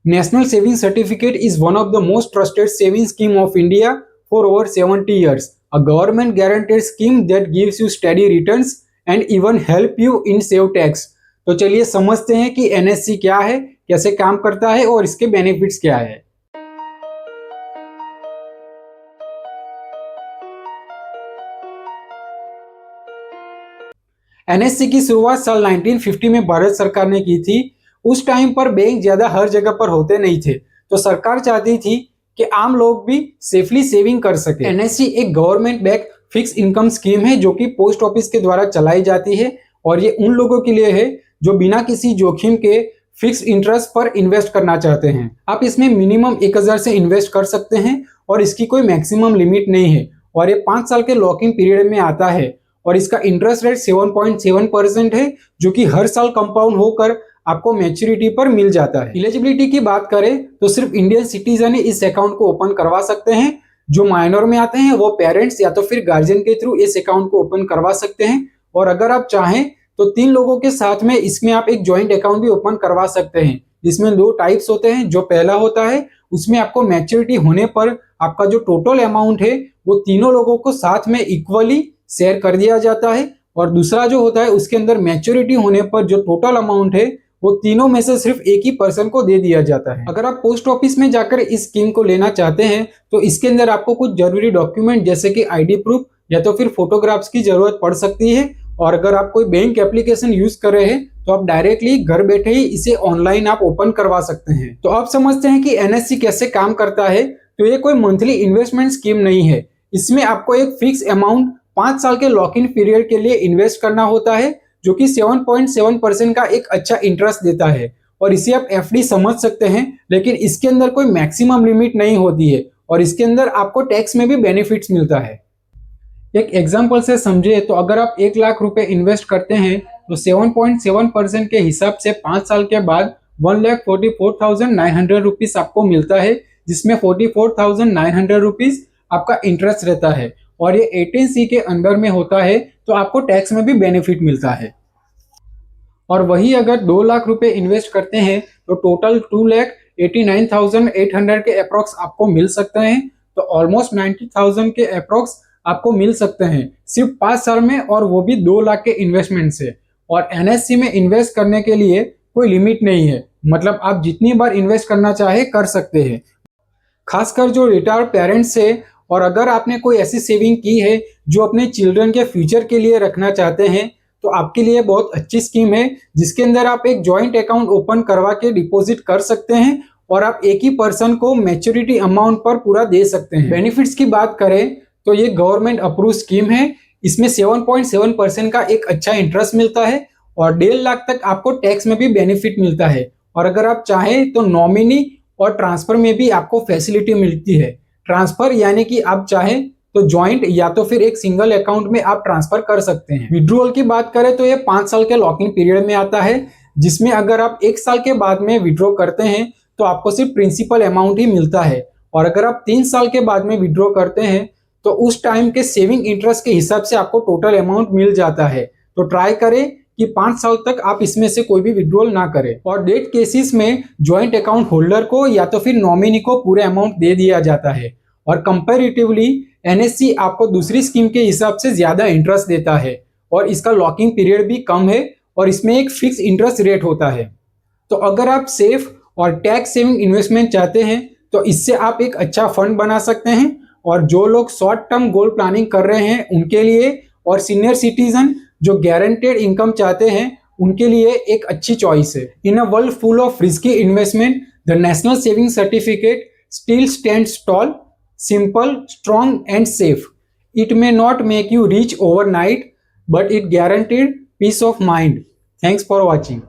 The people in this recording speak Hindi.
National Saving Certificate is one of the most trusted saving scheme of India for over 70 years. A government guaranteed scheme that gives you steady returns and even help you in save tax. तो चलिए समझते हैं कि NSC क्या है, कैसे काम करता है और इसके बेनिफिट्स क्या है। NSC की शुरुआत साल 1950 में भारत सरकार ने की थी। उस टाइम पर बैंक ज्यादा हर जगह पर होते नहीं थे, तो सरकार चाहती थी कि आम लोग भी सेफली सेविंग कर सके। NSC एक government back fix income scheme है जो कि पोस्ट ऑफिस के द्वारा चलाई जाती है और ये उन लोगों के लिए है जो बिना किसी जोखिम के फिक्स इंटरेस्ट पर इन्वेस्ट करना चाहते हैं। आप इसमें मिनिमम 1000 से इन्वेस्ट कर सकते हैं और इसकी कोई मैक्सिमम लिमिट नहीं है और ये 5 साल के लॉक इन पीरियड में आता है और इसका इंटरेस्ट रेट 7.7% है जो कि हर साल कंपाउंड होकर आपको मैच्योरिटी पर मिल जाता है। एलिजिबिलिटी की बात करें तो सिर्फ इंडियन सिटीजन ही इस अकाउंट को ओपन करवा सकते हैं। जो माइनर में आते हैं वो पेरेंट्स या तो फिर गार्जियन के थ्रू इस अकाउंट को ओपन करवा सकते हैं और अगर आप चाहें तो 3 लोगों के साथ में इसमें आप एक ज्वाइंट अकाउंट भी ओपन करवा सकते हैं, जिसमें 2 टाइप्स होते हैं। जो पहला होता है उसमें आपको मैच्योरिटी होने पर आपका जो टोटल अमाउंट है वो तीनों लोगों को साथ में इक्वली शेयर कर दिया जाता है और दूसरा जो होता है उसके अंदर मैच्योरिटी होने पर जो टोटल अमाउंट है वो तीनों में से सिर्फ एक ही पर्सन को दे दिया जाता है। अगर आप पोस्ट ऑफिस में जाकर इस स्कीम को लेना चाहते हैं तो इसके अंदर आपको कुछ जरूरी डॉक्यूमेंट जैसे कि आईडी प्रूफ या तो फिर फोटोग्राफ्स की जरूरत पड़ सकती है और अगर आप कोई बैंक एप्लीकेशन यूज कर रहे हैं तो आप डायरेक्टली घर बैठे ही इसे ऑनलाइन आप ओपन करवा सकते हैं। तो आप समझते हैं कि NSC कैसे काम करता है। तो ये कोई मंथली इन्वेस्टमेंट स्कीम नहीं है, इसमें आपको एक फिक्स अमाउंट 5 साल के लॉक इन पीरियड के लिए इन्वेस्ट करना होता है जो कि 7.7% का एक अच्छा इंटरेस्ट देता है और इसे आप FD समझ सकते हैं, लेकिन इसके अंदर कोई मैक्सिमम लिमिट नहीं होती है और इसके अंदर आपको टैक्स में भी बेनिफिट्स मिलता है। एक एग्जांपल से समझे तो अगर आप 1 लाख रुपए इन्वेस्ट करते हैं तो 7.7% के हिसाब से 5 साल के बाद 1,44,900 रुपीज आपको मिलता है, जिसमें 44,900 रुपीज आपका इंटरेस्ट रहता है और ये 18C के अंदर में होता है तो आपको टैक्स में भी बेनिफिट मिलता है। और वही अगर 2 लाख रुपए इन्वेस्ट करते हैं तो टोटल 2,89,800 के अप्रोक्स आपको मिल सकते हैं, तो ऑलमोस्ट 90,000 के अप्रोक्स आपको मिल सकते हैं सिर्फ 5 साल में और वो भी 2 लाख के इन्वेस्टमेंट से। और NSC में इन्वेस्ट करने के लिए कोई लिमिट नहीं है, मतलब आप जितनी बार इन्वेस्ट करना चाहे कर सकते हैं। खासकर जो रिटायर्ड पेरेंट्स है और अगर आपने कोई ऐसी सेविंग की है जो अपने चिल्ड्रन के फ्यूचर के लिए रखना चाहते हैं तो आपके लिए बहुत अच्छी स्कीम है, जिसके अंदर आप एक जॉइंट अकाउंट ओपन करवा के डिपॉजिट कर सकते हैं और आप एक ही पर्सन को मैच्योरिटी अमाउंट पर पूरा दे सकते हैं। बेनिफिट्स की बात करें तो ये गवर्नमेंट अप्रूव स्कीम है, इसमें 7.7% का एक अच्छा इंटरेस्ट मिलता है और 1.5 लाख तक आपको टैक्स में भी बेनिफिट मिलता है और अगर आप चाहें तो नॉमिनी और ट्रांसफर में भी आपको फैसिलिटी मिलती है। ट्रांसफर यानी कि आप चाहें तो ज्वाइंट या तो फिर एक सिंगल अकाउंट में आप ट्रांसफर कर सकते हैं। विड्रॉल की बात करें तो ये 5 साल के लॉक इन पीरियड में आता है, जिसमें अगर आप 1 साल के बाद में विड्रॉ करते हैं तो आपको सिर्फ प्रिंसिपल अमाउंट ही मिलता है और अगर आप 3 साल के बाद में विड्रॉ करते हैं तो उस टाइम के सेविंग इंटरेस्ट के हिसाब से आपको टोटल अमाउंट मिल जाता है। तो ट्राई करें कि 5 साल तक आप इसमें से कोई भी विड्रॉल ना करें और डेट केसेस में ज्वाइंट अकाउंट होल्डर को या तो फिर नॉमिनी को पूरे अमाउंट दे दिया जाता है और कंपैरेटिवली NSC आपको दूसरी स्कीम के हिसाब से ज्यादा इंटरेस्ट देता है और इसका लॉकिंग पीरियड भी कम है और इसमें एक फिक्स इंटरेस्ट रेट होता है। तो अगर आप सेफ और टैक्स सेविंग इन्वेस्टमेंट चाहते हैं तो इससे आप एक अच्छा फंड बना सकते हैं और जो लोग शॉर्ट टर्म गोल प्लानिंग कर रहे हैं उनके लिए और सीनियर सिटीजन जो गारंटेड इनकम चाहते हैं उनके लिए एक अच्छी चॉइस है। In a world full of risky investment the national saving certificate still stands tall, simple, strong and safe. It may not make you rich overnight, but it guaranteed peace of mind. Thanks for watching.